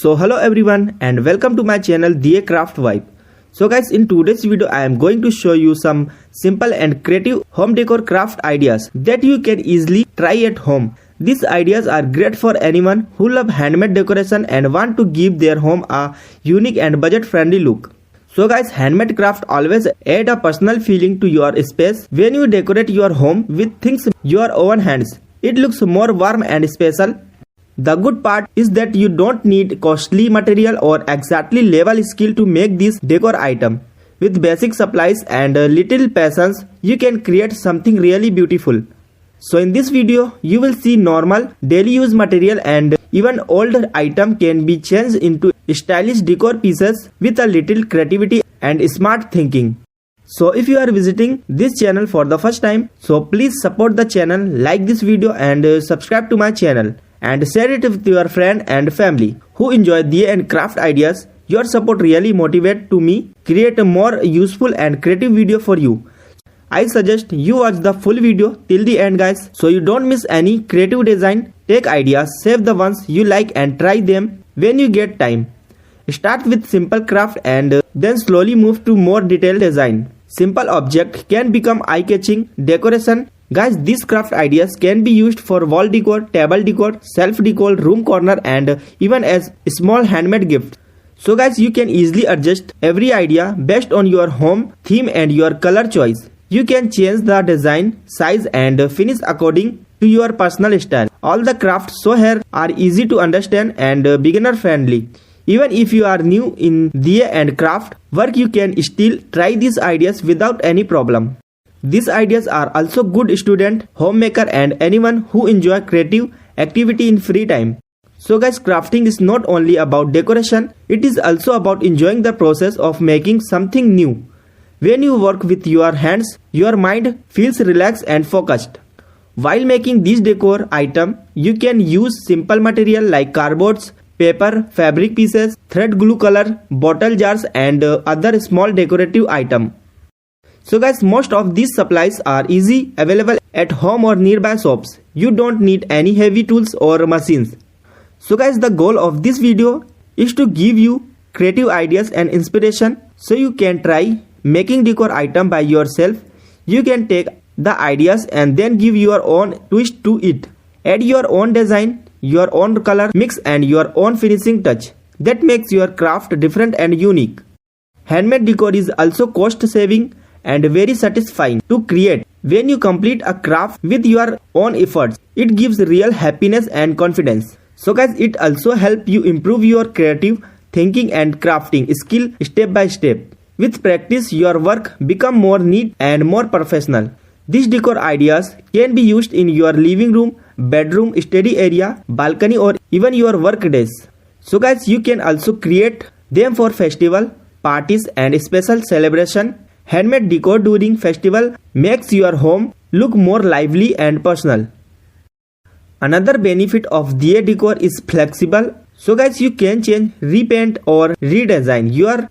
So hello everyone and welcome to my channel The Craft Vibe. So guys, in today's video I am going to show you some simple and creative home decor craft ideas that you can easily try at home. These ideas are great for anyone who love handmade decoration and want to give their home a unique and budget friendly look. So guys, handmade craft always add a personal feeling to your space. When you decorate your home with things your own hands, it looks more warm and special. The good part is that you don't need costly material or exactly level skill to make this decor item. With basic supplies and a little patience, you can create something really beautiful. So in this video, you will see normal, daily use material and even old item can be changed into stylish decor pieces with a little creativity and smart thinking. So if you are visiting this channel for the first time, so please support the channel, like this video and subscribe to my channel. And share it with your friend and family who enjoy the and craft ideas. Your support really motivates to me create a more useful and creative video for you. I suggest you watch the full video till the end guys, so you don't miss any creative design. Take ideas, save the ones you like and try them when you get time. Start with simple craft and then slowly move to more detailed design. Simple object can become eye-catching decoration. Guys, these craft ideas can be used for wall decor, table decor, shelf decor, room corner and even as small handmade gift. So guys, you can easily adjust every idea based on your home theme and your color choice. You can change the design, size and finish according to your personal style. All the crafts shown here are easy to understand and beginner friendly. Even if you are new in diya and craft work, you can still try these ideas without any problem. These ideas are also good student, homemaker and anyone who enjoy creative activity in free time. So guys, crafting is not only about decoration, it is also about enjoying the process of making something new. When you work with your hands, your mind feels relaxed and focused. While making this decor item, you can use simple material like cardboards, paper, fabric pieces, thread glue color, bottle jars and other small decorative item. So guys, most of these supplies are easy available at home or nearby shops. You don't need any heavy tools or machines. So guys, the goal of this video is to give you creative ideas and inspiration so you can try making decor item by yourself. You can take the ideas and then give your own twist to it. Add your own design, your own color mix and your own finishing touch. That makes your craft different and unique. Handmade decor is also cost saving and very satisfying to create. When you complete a craft with your own efforts, it gives real happiness and confidence. So guys, it also helps you improve your creative thinking and crafting skill step by step. With practice, your work become more neat and more professional. These decor ideas can be used in your living room, bedroom, study area, balcony or even your work desk. So guys, you can also create them for festival, parties and special celebration. Handmade decor during festival makes your home look more lively and personal. Another benefit of diya decor is flexible. So guys, you can change, repaint or redesign your